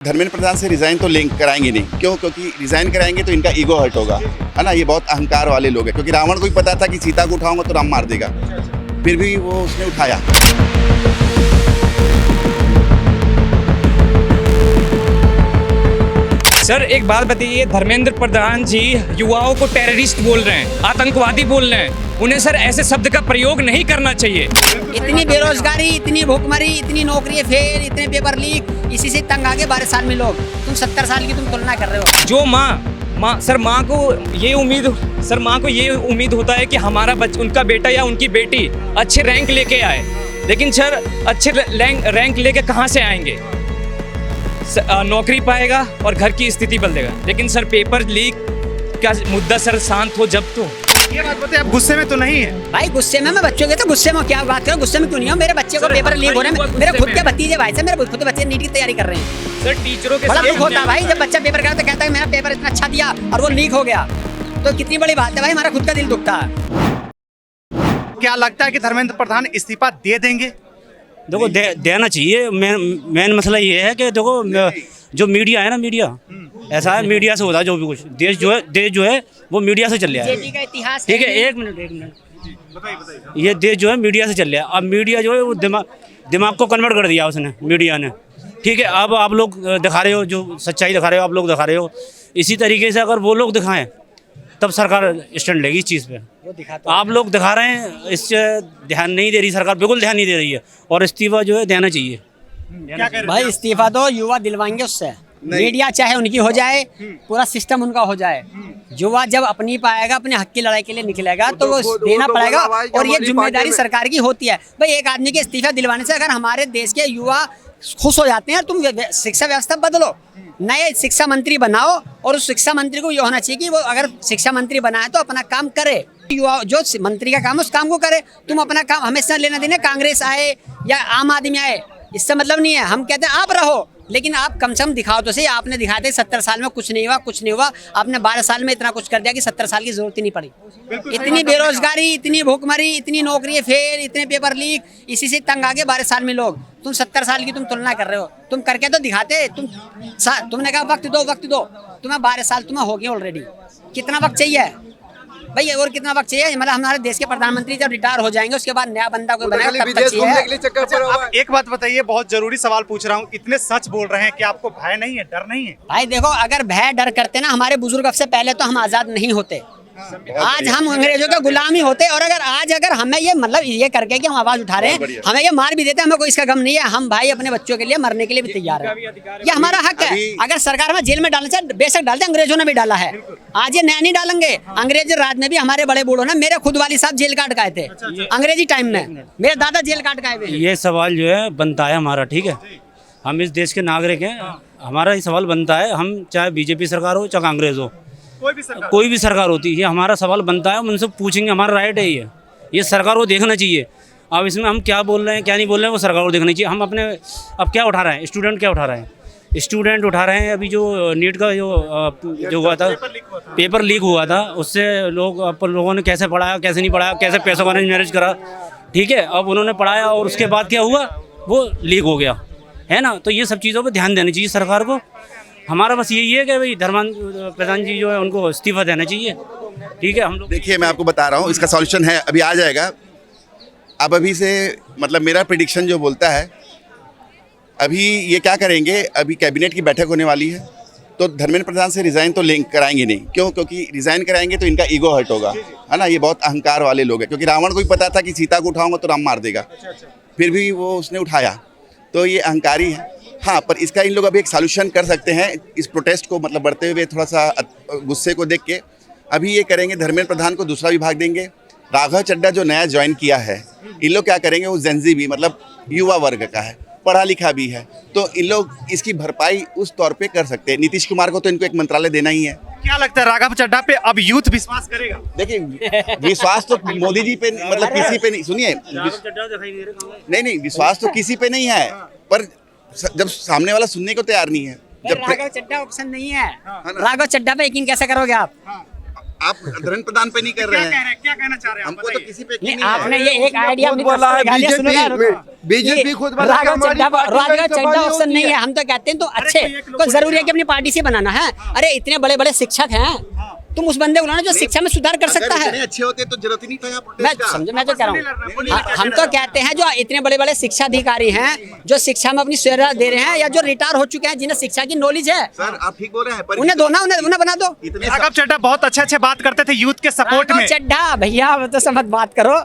धर्मेंद्र प्रधान से रिजाइन तो लिंक कराएंगे नहीं। क्यों? क्योंकि रिजाइन कराएंगे तो इनका ईगो हर्ट होगा, है ना। ये बहुत अहंकार वाले लोग हैं। क्योंकि रावण को ही पता था कि सीता को उठाऊंगा तो राम मार देगा, फिर भी वो उसने उठाया। सर एक बात बताइए, धर्मेंद्र प्रधान जी युवाओं को टेररिस्ट बोल रहे हैं, आतंकवादी बोल रहे हैं। उन्हें सर ऐसे शब्द का प्रयोग नहीं करना चाहिए। इतनी बेरोजगारी, इतनी भूखमरी, इतनी नौकरी फेल, इतने पेपर लीक, इसी से तंग आ गए 12 साल में लोग। तुम 70 साल की तुम तुलना कर रहे हो। जो माँ को ये उम्मीद होता है कि हमारा उनका बेटा या उनकी बेटी अच्छे रैंक लेके आए, लेकिन सर अच्छे रैंक लेके कहाँ से आएंगे? नौकरी पाएगा और घर की स्थिति बदलेगा, लेकिन सर पेपर लीक का मुद्दा सर शांत हो जब तो। ये बात बताइए, आप गुस्से में तो नहीं है? भाई गुस्से में मैं बच्चों के तो गुस्से में क्या बात करो, गुस्से में क्यों नहीं हो? मेरे बच्चे को पेपर लीक हो रहे हैं। मेरे खुद के भतीजे भाई से, मेरे खुद के बच्चे नीट की तैयारी कर रहे हैं। सर टीचरों के बड़ा दुख होता है भाई जब बच्चा पेपर करता कहता है मेरा पेपर इतना अच्छा दिया और वो लीक हो गया, तो कितनी बड़ी बात है भाई। हमारा खुद का दिल दुखता है। क्या लगता है कि धर्मेंद्र प्रधान इस्तीफा दे देंगे? देखो देना चाहिए। मेन मसला ये है कि देखो जो मीडिया है ना, मीडिया ऐसा है, मीडिया से होता है जो भी कुछ। देश जो है वो मीडिया से चल रहा है। जेपी का इतिहास ठीक है, एक मिनट ये देश जो है मीडिया से चल रहा है। अब मीडिया जो है वो दिमाग को कन्वर्ट कर दिया उसने, मीडिया ने। ठीक है, अब आप लोग दिखा रहे हो, जो सच्चाई दिखा रहे हो आप लोग दिखा रहे हो। इसी तरीके से अगर वो लोग दिखाएं तब सरकार स्टैंड लेगी इस चीज़ पे। आप लोग दिखा रहे हैं, इससे ध्यान नहीं दे रही सरकार, बिल्कुल ध्यान नहीं दे रही है। और इस्तीफा जो है देना चाहिए। क्या कह रहे भाई इस्तीफा तो युवा दिलवाएंगे उससे। मीडिया चाहे उनकी हो जाए, पूरा सिस्टम उनका हो जाए, युवा जब अपनी पाएगा, अपने हक की लड़ाई के लिए निकलेगा तो वो देना पड़ेगा। और ये जिम्मेदारी सरकार की होती है। भाई एक आदमी के इस्तीफा दिलवाने से अगर हमारे देश के युवा खुश हो जाते हैं, तुम शिक्षा व्यवस्था बदलो, नए शिक्षा मंत्री बनाओ। और उस शिक्षा मंत्री को ये होना चाहिए कि वो अगर शिक्षा मंत्री बना है तो अपना काम करे। युवा जो मंत्री का काम है उस काम को करे। तुम अपना काम हमेशा लेना देना, कांग्रेस आए या आम आदमी आए, इससे मतलब नहीं है। हम कहते हैं आप रहो, लेकिन आप कम से कम दिखाओ तो सही। आपने दिखाया था 70 साल में कुछ नहीं हुआ। आपने 12 साल में इतना कुछ कर दिया कि 70 साल की जरूरत ही नहीं पड़ी। इतनी बेरोजगारी, इतनी भूखमरी, इतनी नौकरी फेल, इतने पेपर लीक, इसी से तंग आ गए 12 साल में लोग। तुम 70 साल की तुम तुलना कर रहे हो। तुम करके तो दिखाते। तुमने कहा वक्त दो। तुम्हें 12 साल तुम्हें हो गए ऑलरेडी। कितना वक्त चाहिए भाई? और कितना वक्त चाहिए? मतलब हमारे देश के प्रधानमंत्री जब रिटायर हो जाएंगे उसके बाद नया बंदा कोई बनेगा, तब तक चाहिए। आप एक बात बताइए, बहुत जरूरी सवाल पूछ रहा हूँ। इतने सच बोल रहे हैं कि आपको भय नहीं है, डर नहीं है? भाई देखो, अगर भय डर करते ना हमारे बुजुर्ग, अब से पहले तो हम आजाद नहीं होते। आज हम अंग्रेजों के गुलाम ही होते। और अगर हमें ये मतलब ये करके कि हम आवाज उठा रहे हैं, हमें ये मार भी देते, हमें कोई इसका गम नहीं है। हम भाई अपने बच्चों के लिए मरने के लिए भी तैयार है। ये हमारा हक है। अगर सरकार हमें जेल में डालना चाहे बेशक डालते, अंग्रेजों ने भी डाला है। आज ये नया नहीं डालेंगे। अंग्रेजी राज में भी हमारे बड़े बूढ़ों ने, मेरे खुद वाली साहब जेल काट गए थे अंग्रेजी टाइम में। मेरे दादा जेल काट गए। ये सवाल जो है बनता है हमारा, ठीक है। हम इस देश के नागरिक हैं, हमारा ये सवाल बनता है। हम चाहे बीजेपी सरकार हो चाहे कांग्रेस हो, कोई भी सरकार होती है, हमारा सवाल बनता है। हम उनसे पूछेंगे, हमारा राइट है ये सरकार को देखना चाहिए। अब इसमें हम क्या बोल रहे हैं क्या नहीं बोल रहे हैं वो सरकार को देखना चाहिए। हम अपने अब क्या उठा रहे हैं, स्टूडेंट क्या उठा रहे हैं? स्टूडेंट उठा रहे हैं। अभी जो नीट का जो हुआ था, पेपर लीक हुआ था, उससे लोगों ने कैसे पढ़ाया, कैसे नहीं पढ़ाया, कैसे पैसों का मैनेज करा, ठीक है। अब उन्होंने पढ़ाया और उसके बाद क्या हुआ, वो लीक हो गया, है ना। तो ये सब चीज़ों पर ध्यान देना चाहिए सरकार को। हमारा बस यही है कि भाई धर्मेंद्र प्रधान जी जो है उनको इस्तीफा देना चाहिए, ठीक है। हम लोग देखिए, मैं आपको बता रहा हूँ, इसका सॉल्यूशन है, अभी आ जाएगा। अब अभी से मतलब मेरा प्रेडिक्शन जो बोलता है, अभी ये क्या करेंगे, अभी कैबिनेट की बैठक होने वाली है, तो धर्मेंद्र प्रधान से रिज़ाइन तो लिंक कराएंगे नहीं। क्यों? क्योंकि रिज़ाइन कराएंगे तो इनका ईगो हर्ट होगा, है ना। ये बहुत अहंकार वाले लोग हैं। क्योंकि रावण को ही पता था कि सीता को उठाऊंगा तो राम मार देगा, फिर भी वो उसने उठाया, तो ये अहंकारी है। हाँ, पर इसका इन लोग अभी एक सॉल्यूशन कर सकते हैं। इस प्रोटेस्ट को मतलब बढ़ते हुए थोड़ा सा गुस्से को देख के अभी ये करेंगे, धर्मेंद्र प्रधान को दूसरा विभाग देंगे। राघव चड्ढा जो नया ज्वाइन किया है, इन लोग क्या करेंगे, वो जेनजी भी मतलब युवा वर्ग का है, पढ़ा लिखा भी है, तो इन लोग इसकी भरपाई उस तौर पे कर सकते हैं। नीतीश कुमार को तो इनको एक मंत्रालय देना ही है। क्या लगता है राघव चड्ढा पे अब यूथ विश्वास करेगा? देखिए, विश्वास तो मोदी जी पे मतलब किसी पे नहीं, सुनिए, नहीं विश्वास तो किसी पे नहीं है, पर जब सामने वाला सुनने को तैयार नहीं है। जब राघव चड्ढा ऑप्शन नहीं है, राघव चड्ढा पे यकीन कैसे करोगे आप? आप धर्म प्रदान पे नहीं कर रहे हैं, क्या कहना चाह रहे हैं आप हमको तो बताइए। किसी पे नहीं, यकीन नहीं है। आपने ये एक आइडिया अपनी बोला है तरफ से निकालिए, सुनो ना, रुको। बीजेपी खुद बोला कि हमारी राजगा पार्टी चड्डा में ऑप्शन नहीं है, हम तो कहते हैं तो अच्छे कोई एक लोग को जरूरी है कि अपनी पार्टी से बनाना है। अरे इतने बड़े बड़े शिक्षक हैं, तुम उस बंदे को लाना जो शिक्षा में सुधार कर सकता अगर है। इतने अच्छे होते तो जरूरत ही नहीं था यहाँ मैं प्रोटेस्ट का। समझ, मैं तो कह रहा बोलिए, हूँ हम तो कहते हैं जो इतने बड़े बड़े शिक्षा अधिकारी हैं, जो शिक्षा में अपनी सेवा दे रहे हैं, या जो रिटायर हो चुके हैं, जिन्हें शिक्षा की नॉलेज है, सर आप ठीक बोल रहे हैं, पर उन्हें दो ना, उन्हें बना दो। इतने राघव चड्ढा बहुत अच्छे बात करते थे यूथ के सपोर्ट में। चड्ढा भैया वो तो समझ बात करो,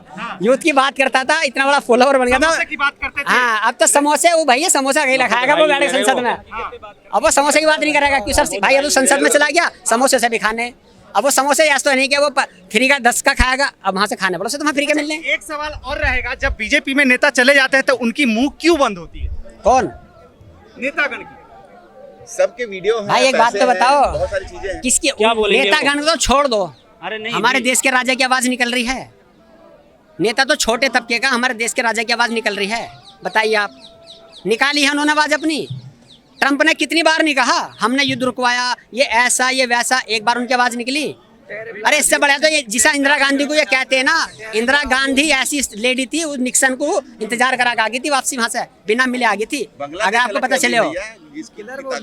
यूथ की बात करता था, इतना बड़ा फॉलोअर बन गया था। समोसे की बात करते थे। हाँ, अब तो समोसे, वो भैया समोसा कहीं खाएगा वो बैठे संसद में, अब वो समोसे की बात नहीं करेगा क्यों सर भाई, अब तो संसद में चला गया समोसे से भी खाने। अब वो समोसे ऐसा तो नहीं कि वो फ्री का 10 का खाएगा, अब वहाँ से खाने पड़ो से तुम्हें फ्री के मिलने। एक सवाल और रहेगा, जब बीजेपी में नेता चले जाते हैं तो उनकी मुंह क्यों बंद होती है? कौन नेतागण की। सबके वीडियो हैं, भाई एक बात पैसे तो हैं, बताओ, बहुत सारी चीजें हैं। किसकी क्या बोलेंगे नेता वो? गान तो छोड़ दो, अरे नहीं, हमारे नहीं। देश के राजा की आवाज निकल रही है। नेता तो छोटे तबके का, हमारे देश के राजा की आवाज निकल रही है। बताइए आप, निकाली है उन्होंने आवाज अपनी? ट्रंप ने कितनी बार नहीं कहा हमने युद्ध रुकवाया, ये ऐसा ये वैसा, एक बार उनकी आवाज निकली? अरे इससे बढ़िया तो ये जिसा इंदिरा गांधी को ये कहते हैं ना, इंदिरा गांधी ऐसी लेडी थी, उस निक्सन को इंतजार करा के आ गई थी वापसी वहां से, बिना मिले आ गई थी। अगर आपको पता चले हो,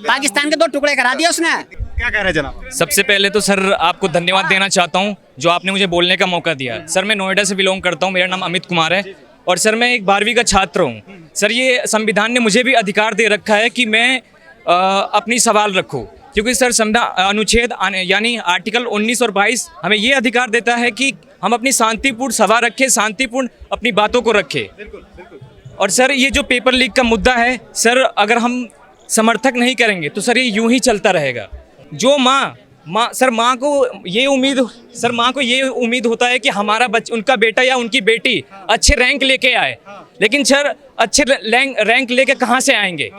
पाकिस्तान के 2 टुकड़े करा दिए उसने। क्या कह रहे हैं जनाब? सबसे पहले तो सर आपको धन्यवाद देना चाहता हूं जो आपने मुझे बोलने का मौका दिया। सर मैं नोएडा से बिलोंग करता हूं, मेरा नाम अमित कुमार है और सर मैं एक 12वीं का छात्र हूं। सर ये संविधान ने मुझे भी अधिकार दे रखा है कि मैं अपनी सवाल रखूं, क्योंकि सर अनुच्छेद यानी आर्टिकल 19 और 22 हमें ये अधिकार देता है कि हम अपनी शांतिपूर्ण सभा रखें, शांतिपूर्ण अपनी बातों को रखें। और सर ये जो पेपर लीक का मुद्दा है सर, अगर हम समर्थक नहीं करेंगे तो सर ये यूं ही चलता रहेगा। जो माँ को ये उम्मीद होता है कि हमारा उनका बेटा या उनकी बेटी अच्छे रैंक लेके आए, लेकिन सर अच्छे रैंक लेके कहाँ से आएंगे?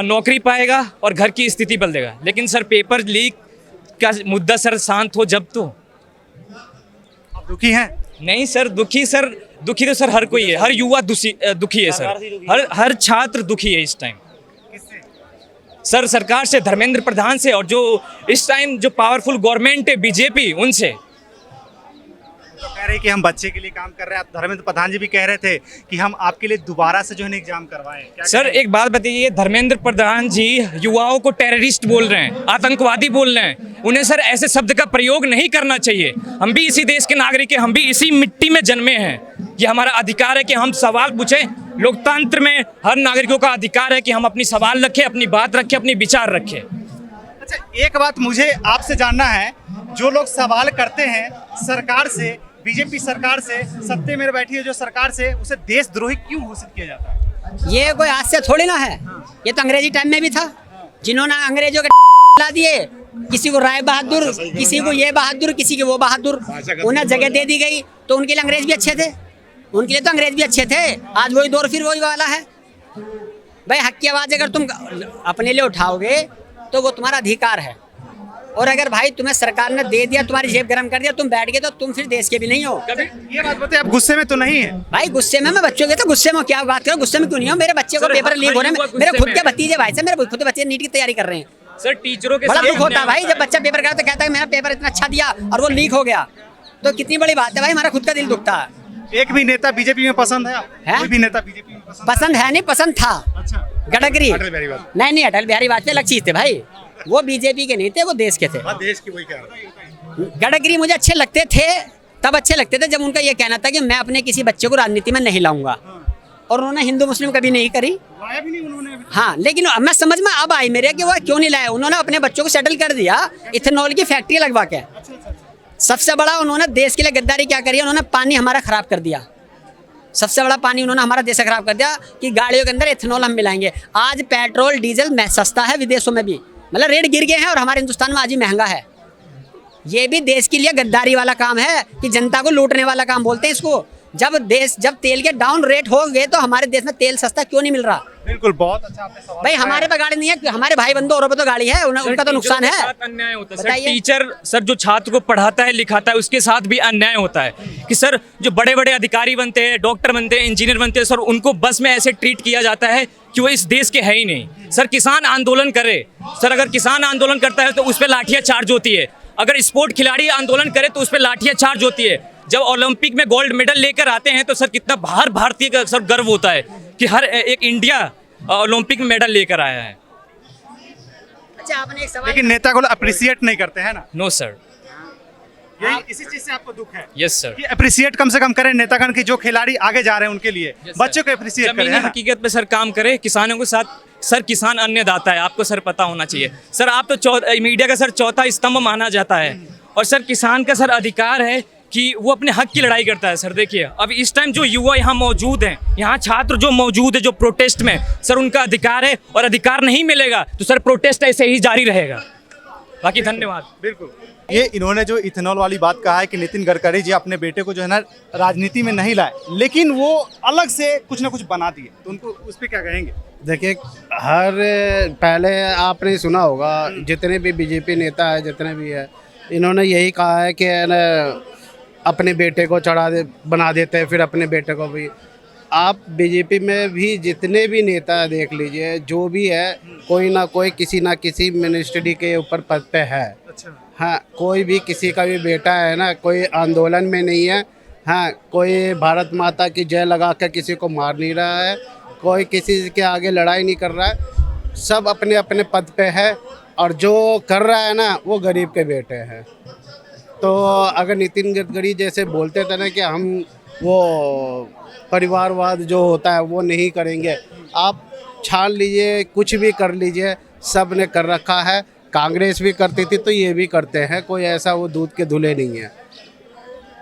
नौकरी पाएगा और घर की स्थिति बदलेगा। लेकिन सर पेपर लीक का मुद्दा सर शांत हो जब तो। आप दुखी हैं? नहीं सर, दुखी तो सर हर कोई है, हर युवा दुखी है सर, हर छात्र दुखी है इस टाइम। सर सरकार से, धर्मेंद्र प्रधान से, और जो इस टाइम जो पावरफुल गवर्नमेंट है बीजेपी, उनसे। तो कह रहे हैं कि हम बच्चे के लिए काम कर रहे हैं। आप धर्मेंद्र प्रधान जी भी कह रहे थे कि हम आपके लिए दोबारा से जो है एग्जाम करवाएं। क्या सर एक बात बताइए, धर्मेंद्र प्रधान जी युवाओं को टेररिस्ट बोल रहे हैं, आतंकवादी बोल रहे हैं। उन्हें सर ऐसे शब्द का प्रयोग नहीं करना चाहिए। हम भी इसी देश के नागरिक हैं, हम भी इसी मिट्टी में जन्मे हैं। ये हमारा अधिकार है कि हम सवाल पूछें। लोकतंत्र में हर नागरिकों का अधिकार है कि हम अपनी सवाल रखें, अपनी बात रखें, अपनी विचार रखें। अच्छा, एक बात मुझे आपसे जानना है, जो लोग सवाल करते हैं सरकार से, बीजेपी सरकार से, सत्ते में बैठी है जो सरकार से, उसे देशद्रोही क्यों घोषित किया जाता है? ये कोई आज से थोड़ी ना है, ये तो अंग्रेजी टाइम में भी था, जिन्होंने अंग्रेजों के ला दिए, किसी को राय बहादुर, किसी को ये बहादुर, किसी को वो बहादुर, उन्हें जगह दे दी गई। तो उनके लिए अंग्रेज भी अच्छे थे, उनके लिए तो अंग्रेज भी अच्छे थे। आज वही दौर फिर वही वाला है। भाई हक की आवाज़ अगर तुम अपने लिए उठाओगे तो वो तुम्हारा अधिकार है, और अगर भाई तुम्हें सरकार ने दे दिया, तुम्हारी जेब गर्म कर दिया, तुम बैठ गए, तो तुम फिर देश के भी नहीं हो। ये बात बताइए, आप गुस्से में तो नहीं है? भाई गुस्से में मैं बच्चों के, तो गुस्से में क्या बात करो, गुस्से में क्यों नहीं हो? मेरे बच्चे को पेपर लीक हो रहे हैं, मेरे खुद के भतीजे भाई से, मेरे खुद के बच्चे नीट की तैयारी कर रहे हैं। सर टीचरों के बड़ा साथ दुख होता है भाई जब बच्चा पेपर करता, कहता है मेरा पेपर इतना अच्छा दिया और वो लीक हो गया, तो कितनी बड़ी बात है भाई, हमारा खुद का दिल दुखता है। एक भी नेता बीजेपी में पसंद है? हैं? कोई भी नेता बीजेपी में पसंद है नहीं, पसंद था। अच्छा, गडकरी अटल बिहारी वाजपेयी। नहीं, अटल बिहारी वाजपेयी अलग चीज थे भाई, वो बीजेपी के नहीं थे, वो देश के थे। देश की वही कह रहा हूं। गडकरी मुझे अच्छे लगते थे, तब अच्छे लगते थे जब उनका ये कहना था कि मैं अपने किसी बच्चे को राजनीति में नहीं लाऊंगा, और उन्होंने हिंदू मुस्लिम कभी नहीं करी। लाया भी नहीं उन्होंने अभी। हाँ, लेकिन अब मैं समझ में अब आई मेरे कि वो क्यों नहीं लाए। उन्होंने अपने बच्चों को सेटल कर दिया इथेनॉल की फैक्ट्री लगवा के। सबसे बड़ा उन्होंने देश के लिए गद्दारी क्या करी, उन्होंने पानी हमारा खराब कर दिया। सबसे बड़ा पानी उन्होंने हमारा देश खराब कर दिया कि गाड़ियों के अंदर इथेनॉल हम मिलाएंगे। आज पेट्रोल डीजल में सस्ता है, विदेशों में भी मतलब रेट गिर गए हैं, और हमारे हिंदुस्तान में आज ही महंगा है। ये भी देश के लिए गद्दारी वाला काम है कि जनता को लूटने वाला काम बोलते हैं इसको। जब तेल के डाउन रेट हो गए तो हमारे देश में तेल सस्ता क्यों नहीं मिल रहा? बिल्कुल, बहुत अच्छा आपने सवाल भाई हमारे पे गाड़ी नहीं है, हमारे भाई बंधु औरों पे तो गाड़ी है, उनका तो नुकसान है। अन्याय होता है सर। बताइए। टीचर सर जो छात्र को पढ़ाता है लिखाता है उसके साथ भी अन्याय होता है कि सर जो बड़े बड़े अधिकारी बनते हैं, डॉक्टर बनते हैं, इंजीनियर बनते हैं सर, उनको बस में ऐसे ट्रीट किया जाता है कि वो इस देश के है ही नहीं। सर किसान आंदोलन करे, सर अगर किसान आंदोलन करता है तो उस पर लाठियां चार्ज होती है। अगर स्पोर्ट खिलाड़ी आंदोलन करे तो उस पर लाठियां चार्ज होती है। जब ओलंपिक में गोल्ड मेडल लेकर आते हैं तो सर कितना हर भारतीय का सर गर्व होता है कि हर एक इंडिया ओलंपिक में मेडल लेकर आया है। अच्छा, आपने एक सवाल लेकिन नेता को अप्रिशिएट नहीं करते हैं ना, नो सर। यही इसी चीज से आपको दुख है यस सर। कि अप्रिशिएट कम से कम करें नेतागण की, जो खिलाड़ी आगे जा रहे हैं उनके लिए बच्चों को अप्रिशिएट करें, जमीनी है ना? हकीकत पे सर काम करे, किसानों के साथ। सर किसान अन्नदाता है, आपको सर पता होना चाहिए। सर आप तो मीडिया का सर चौथा स्तंभ माना जाता है, और सर किसान का सर अधिकार है कि वो अपने हक की लड़ाई करता है। सर देखिए अब इस टाइम जो युवा यहाँ मौजूद हैं, यहाँ छात्र जो मौजूद है जो प्रोटेस्ट में, सर उनका अधिकार है, और अधिकार नहीं मिलेगा तो सर प्रोटेस्ट ऐसे ही जारी रहेगा। बाकी धन्यवाद। बिल्कुल। ये इन्होंने जो इथेनॉल वाली बात कहा है कि नितिन गडकरी जी अपने बेटे को जो है ना राजनीति में नहीं लाए, लेकिन वो अलग से कुछ ना कुछ बना दिए, तो उनको उस पर क्या कहेंगे? देखिए, पहले आपने सुना होगा, जितने भी बीजेपी नेता है, जितने भी है, इन्होंने यही कहा है कि न अपने बेटे को बना देते हैं, फिर अपने बेटे को भी। आप बीजेपी में भी जितने भी नेता देख लीजिए, जो भी है, कोई ना कोई किसी ना किसी मिनिस्ट्री के ऊपर पद पे है। अच्छा। हाँ, कोई भी किसी का भी बेटा है ना, कोई आंदोलन में नहीं है। हाँ, कोई भारत माता की जय लगा कर किसी को मार नहीं रहा है, कोई किसी के आगे लड़ाई नहीं कर रहा है, सब अपने अपने पद पे है, और जो कर रहा है ना वो गरीब के बेटे हैं। तो अगर नितिन गडकरी जैसे बोलते थे ना कि हम वो परिवारवाद जो होता है वो नहीं करेंगे, आप छान लीजिए, कुछ भी कर लीजिए, सब ने कर रखा है। कांग्रेस भी करती थी तो ये भी करते हैं, कोई ऐसा वो दूध के धुले नहीं है।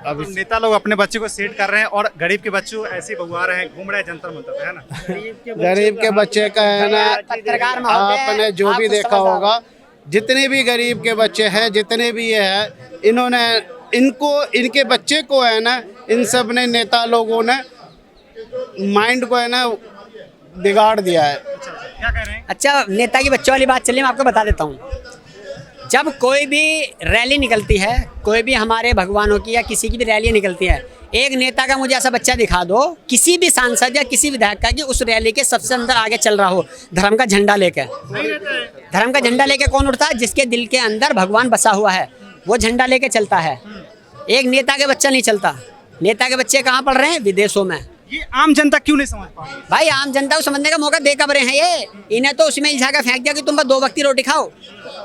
अब नेता लोग अपने बच्चे को सेट कर रहे हैं और गरीब के बच्चे ऐसे ही बगुआ रहे हैं, घूम रहे हैं जंतर मंतर पे, है ना? गरीब के बच्चे का है ना, पत्रकार महोदय, आपने जो भी आप देखा समझदार होगा, जितने भी गरीब के बच्चे हैं, जितने भी ये हैं, इन्होंने इनके बच्चे को है ना, इन सब ने नेता लोगों ने माइंड को है ना बिगाड़ दिया है। क्या कह रहे हैं? अच्छा, नेता की बच्चों वाली बात चलिए, मैं आपको बता देता हूँ। जब कोई भी रैली निकलती है, कोई भी हमारे भगवानों की या किसी की भी रैली निकलती है, एक नेता का मुझे ऐसा बच्चा दिखा दो, किसी भी सांसद या किसी विधायक का, कि उस रैली के सबसे अंदर आगे चल रहा हो, धर्म का झंडा लेके। धर्म का झंडा लेके कौन उठता है? जिसके दिल के अंदर भगवान बसा हुआ है, वो झंडा लेके चलता है। एक नेता के बच्चा नहीं चलता। नेता के बच्चे कहाँ पढ़ रहे हैं? विदेशों में। ये आम जनता क्यों नहीं समझ पा रही? भाई, आम जनता को समझने का मौका दे कब रहे हैं ये? इन्हें तो उसमें इल्झा कर फेंक दिया कि तुम बस 2 वक्त की रोटी खाओ,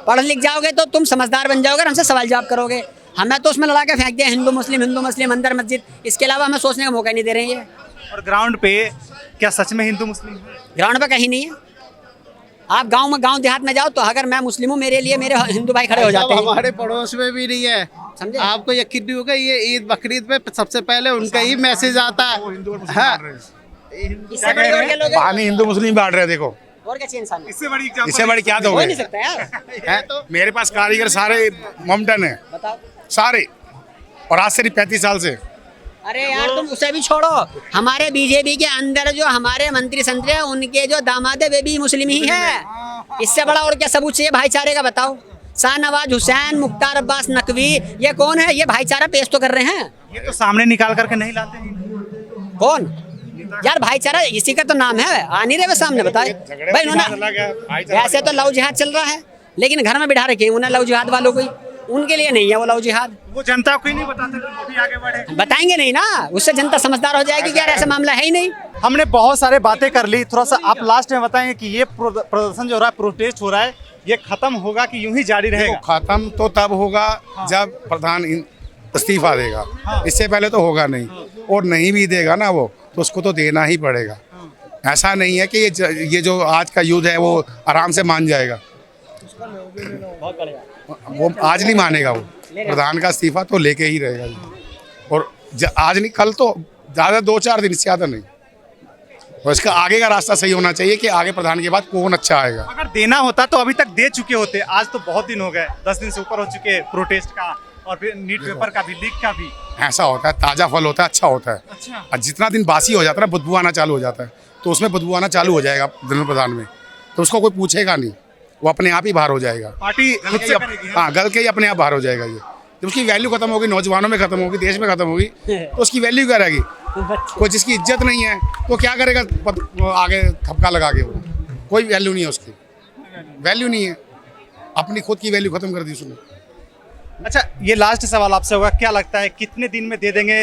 पढ़ लिख जाओगे तो तुम समझदार बन जाओगे, हमसे सवाल जवाब करोगे। हमें तो उसमें लड़ा के फेंक दिया, हिंदू मुस्लिम, अंदर मस्जिद। इसके अलावा हमें सोचने का मौका नहीं दे रहे हैं ये। और ग्राउंड पे क्या सच में हिंदू मुस्लिम है? ग्राउंड पे कहीं नहीं है। आप गांव देहात में जाओ तो अगर मैं मुस्लिम हूँ, मेरे लिए मेरे हिंदू भाई खड़े हो जाते हैं। हमारे पड़ोस में भी नहीं है, समझे? आपको यकीन नहीं होगा, ये ईद बकरीद पे सबसे पहले उनका ही मैसेज आता है। हाँ, इससे बड़ी और क्या लोग हैं? पानी हिंदू मुस्लिम बांट रहे हैं, देखो और क्या चाहिए इंसान को? इससे बड़ी एग्जाम्पल इससे बड़ी क्या हो दोगे? नहीं सकता यार। हैं? मेरे पास कारीगर सारे ममटन है, बताओ। सारे, और आज से नहीं 35 साल से। अरे यार, तुम उसे भी छोड़ो। हमारे बीजेपी के अंदर जो हमारे मंत्री संतरी हैं, उनके जो दामाद है वे भी मुस्लिम ही है। इससे बड़ा और क्या सबूत चाहिए भाईचारे का? बताओ। शाहनवाज हुसैन, मुख्तार अब्बास नकवी, ये कौन है? ये भाईचारा पेश तो कर रहे हैं। ये तो सामने निकाल करके नहीं लाते हैं। कौन यार? भाईचारा इसी का तो नाम है। आ नहीं रहे वे सामने, बताए भाई। उन्होंने वैसे तो लव जिहाद चल रहा है, लेकिन घर में बिठा रखे उन्हें लव जिहाद वालों को। उनके लिए नहीं है वो लव जिहाद। वो जनता को ही नहीं बताते, वो भी आगे बढ़े। बताएंगे नहीं ना, उससे जनता समझदार हो जाएगी कि यार ऐसा मामला है ही नहीं। हमने बहुत सारे बातें कर ली, थोड़ा सा आप लास्ट में बताएंगे कि ये प्रदर्शन जो हो रहा है, प्रोटेस्ट हो रहा है, ये खत्म होगा कि यूं ही जारी रहेगा? खत्म तो तब होगा जब प्रधान इस्तीफा देगा, इससे पहले तो होगा नहीं। और नहीं भी देगा ना वो, तो उसको तो देना ही पड़ेगा। ऐसा नहीं है कि ये जो आज का युद्ध है वो आराम से मान जाएगा, वो आज नहीं मानेगा। वो प्रधान का इस्तीफा तो लेके ही रहेगा। और आज नहीं, कल तो ज़्यादा 2-4 दिन, इससे ज़्यादा नहीं। और इसका आगे का रास्ता सही होना चाहिए कि आगे प्रधान के बाद कौन अच्छा आएगा। अगर देना होता तो अभी तक दे चुके होते। आज तो बहुत दिन हो गए, 10 दिन से ऊपर हो चुके हैं प्रोटेस्ट का, और फिर नीट पेपर का भी, लीक का भी। ऐसा होता है, ताज़ा फल होता है, अच्छा होता है। अच्छा। और जितना दिन बासी हो जाता है ना, बदबू आना चालू हो जाता है, तो उसमें बदबू आना चालू हो जाएगा जनरल प्रधान में, तो उसको कोई पूछेगा नहीं, वो अपने आप ही बाहर हो जाएगा। पार्टी खुद से करेगी। हाँ, गल के ही अपने आप बाहर हो जाएगा। ये जब उसकी वैल्यू खत्म होगी, नौजवानों में खत्म होगी, देश में खत्म होगी, तो उसकी वैल्यू क्या रहेगी? कोई जिसकी इज्जत नहीं है तो क्या करेगा आगे थपका लगा के? वो कोई वैल्यू नहीं है, उसकी वैल्यू नहीं है, अपनी खुद की वैल्यू खत्म कर दी उसने। अच्छा, ये लास्ट सवाल आपसे होगा, क्या लगता है कितने दिन में दे देंगे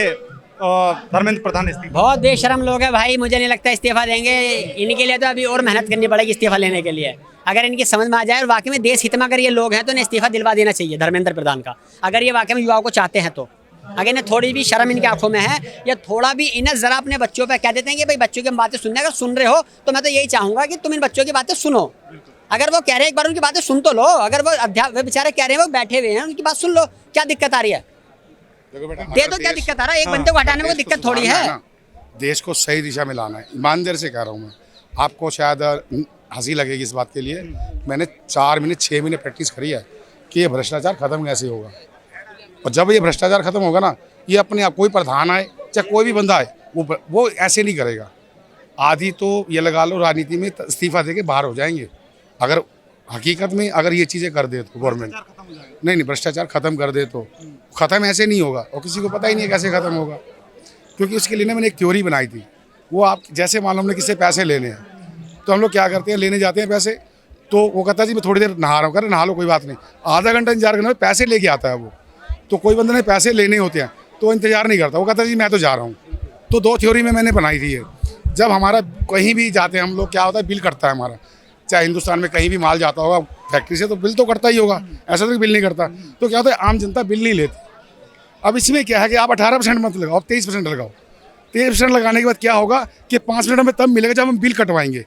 धर्मेंद्र प्रधान इस्तीफा? बहुत बेशरम लोग हैं भाई, मुझे नहीं लगता इस्तीफा देंगे। इनके लिए तो अभी और मेहनत करनी पड़ेगी इस्तीफा लेने के लिए। अगर इनकी समझ में आ जाए और वाकई में देश हित में अगर ये लोग हैं तो इन्हें इस्तीफा दिलवा देना चाहिए धर्मेंद्र प्रधान का, अगर ये वाकई में युवाओं को चाहते हैं तो। अगर इन्हें थोड़ी भी शर्म इनकी आंखों में है या थोड़ा भी इन्हें जरा अपने बच्चों पे कह देते हैं कि भाई बच्चों की बातें सुनने, अगर सुन रहे हो तो मैं तो यही चाहूंगा कि तुम इन बच्चों की बातें सुनो। अगर वो कह रहे हैं एक बार उनकी बातें सुन तो लो, अगर वो वे बेचारे कह रहे हैं वो बैठे हुए हैं उनकी बात सुन लो, क्या दिक्कत आ रही है? दे दो, क्या दिक्कत आ रहा है? एक बंदे को हटाने में कोई दिक्कत थोड़ी है। देश को सही दिशा में लाना है, ईमानदारी से कह रहा हूँ मैं। आपको शायद हंसी लगेगी इस बात के लिए, मैंने 4 महीने 6 महीने प्रैक्टिस करी है कि ये भ्रष्टाचार खत्म कैसे होगा। और जब ये भ्रष्टाचार खत्म होगा ना, ये अपने आप कोई प्रधान आए चाहे कोई भी बंदा आए वो ऐसे नहीं करेगा। आधी तो ये लगा लो राजनीति में इस्तीफा दे के बाहर हो जाएंगे अगर हकीकत में अगर ये चीज़ें कर दे तो गवर्नमेंट। नहीं, भ्रष्टाचार खत्म कर दे तो ख़त्म ऐसे नहीं होगा, और किसी को पता ही नहीं है कैसे ख़त्म होगा। क्योंकि उसके लिए ना मैंने एक थ्योरी बनाई थी। वो आप जैसे मान लो हमने किसी पैसे लेने हैं तो हम लोग क्या करते हैं, लेने जाते हैं पैसे, तो वो कहता है जी मैं थोड़ी देर नहा रहा हूँ, कह नहा लो कोई बात नहीं, आधा घंटा इंतजार करने में पैसे लेके आता है वो। तो कोई बंदे ने पैसे लेने होते हैं तो इंतजार नहीं करता, वो कहता है जी मैं तो जा रहा हूँ। तो 2 थ्योरी में मैंने बनाई थी ये। जब हमारा कहीं भी जाते हैं हम लोग, क्या होता है बिल कटता है हमारा, चाहे हिंदुस्तान में कहीं भी माल जाता होगा फैक्ट्री से तो बिल तो करता ही होगा, ऐसा तो बिल नहीं करता। तो क्या होता है आम जनता बिल नहीं लेती। अब इसमें क्या है कि आप 18% मत लगाओ, आप 23% लगाओ। 23% लगाने के बाद क्या होगा कि 5 मिनट में तब मिलेगा जब हम बिल कटवाएंगे।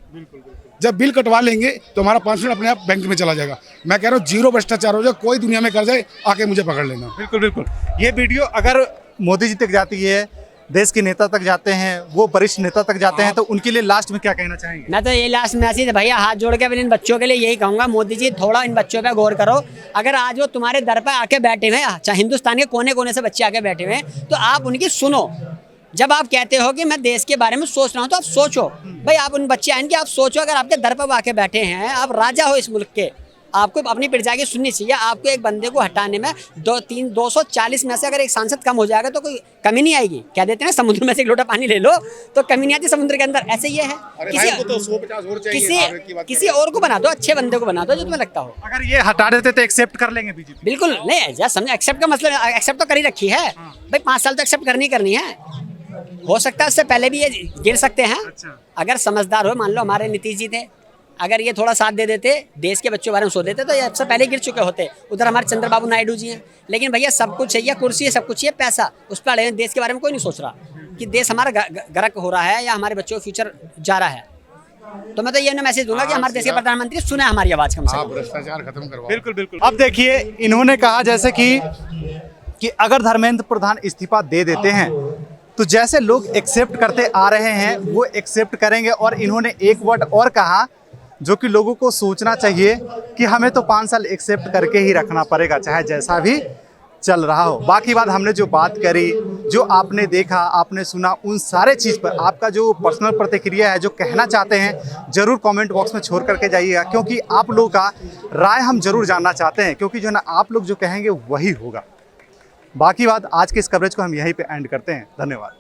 जब बिल कटवा लेंगे तो हमारा 5 मिनट अपने आप बैंक में चला जाएगा। मैं कह रहा हूँ 0 भ्रष्टाचार हो जाए, कोई दुनिया में कर जाए आके मुझे पकड़ लेना। बिल्कुल बिल्कुल। ये वीडियो अगर मोदी जी तक जाती है, देश के नेता तक जाते हैं, वो वरिष्ठ नेता तक जाते हैं, तो उनके लिए लास्ट में क्या कहना चाहेंगे? मैं तो ये लास्ट मैसेज भैया हाथ जोड़ के इन बच्चों के लिए यही कहूँगा, मोदी जी थोड़ा इन बच्चों पे गौर करो। अगर आज वो तुम्हारे दर पर आके बैठे हुए हैं, चाहे हिंदुस्तान के कोने कोने से बच्चे आके बैठे हुए हैं, तो आप उनकी सुनो। जब आप कहते हो कि मैं देश के बारे में सोच रहा हूँ तो आप सोचो भाई, आप उन बच्चे आएंगे आप सोचो। अगर आपके दर पर आके बैठे हैं, आप राजा हो इस मुल्क के, आपको अपनी प्रजा की सुननी चाहिए। आपको एक बंदे को हटाने में 240 में से अगर एक सांसद कम हो जाएगा तो कोई कमी नहीं आएगी। क्या देते हैं समुद्र में से एक लोटा पानी ले लो तो कमी नहीं आती समुद्र के अंदर। ऐसे ये है, किसी और को बना दो, अच्छे बंदे को बना दो जो तुम्हें लगता हो। अगर ये हटा देते तो एक्सेप्ट कर लेंगे बीजेपी? बिल्कुल नहीं, समझे एक्सेप्ट का मतलब, एक्सेप्ट तो कर ही रखी है भाई, 5 साल तो एक्सेप्ट करनी है। हो सकता है उससे पहले भी ये गिर सकते हैं। अगर समझदार हो, मान लो हमारे नीतीश जी थे, अगर ये थोड़ा साथ दे देते, देश के बच्चों के बारे में सोच देते तो ये सबसे पहले गिर चुके होते। उधर हमारे चंद्रबाबू नायडू जी हैं, लेकिन भैया सब कुछ चाहिए, कुर्सी है, सब कुछ चाहिए, पैसा, उस पर अड़े। देश के बारे में कोई नहीं सोच रहा कि देश हमारा गर्क हो रहा है या हमारे बच्चों का फ्यूचर जा रहा है। तो मैं तो ये मैसेज दूंगा कि हमारे देश के प्रधानमंत्री सुने हमारी आवाज़ कम से कम। भ्रष्टाचार खत्म करवाओ। बिल्कुल बिल्कुल। अब देखिए, इन्होंने कहा जैसे कि अगर धर्मेंद्र प्रधान इस्तीफा दे देते हैं तो जैसे लोग एक्सेप्ट करते आ रहे हैं वो एक्सेप्ट करेंगे। और इन्होंने एक वर्ड और कहा जो कि लोगों को सोचना चाहिए कि हमें तो 5 साल एक्सेप्ट करके ही रखना पड़ेगा, चाहे जैसा भी चल रहा हो। बाकी बात हमने जो बात करी, जो आपने देखा, आपने सुना, उन सारे चीज़ पर आपका जो पर्सनल प्रतिक्रिया है, जो कहना चाहते हैं, ज़रूर कमेंट बॉक्स में छोड़ करके जाइएगा, क्योंकि आप लोगों का राय हम ज़रूर जानना चाहते हैं, क्योंकि जो है ना आप लोग जो कहेंगे वही होगा। बाकी बात आज के इस कवरेज को हम यहीं पे एंड करते हैं। धन्यवाद।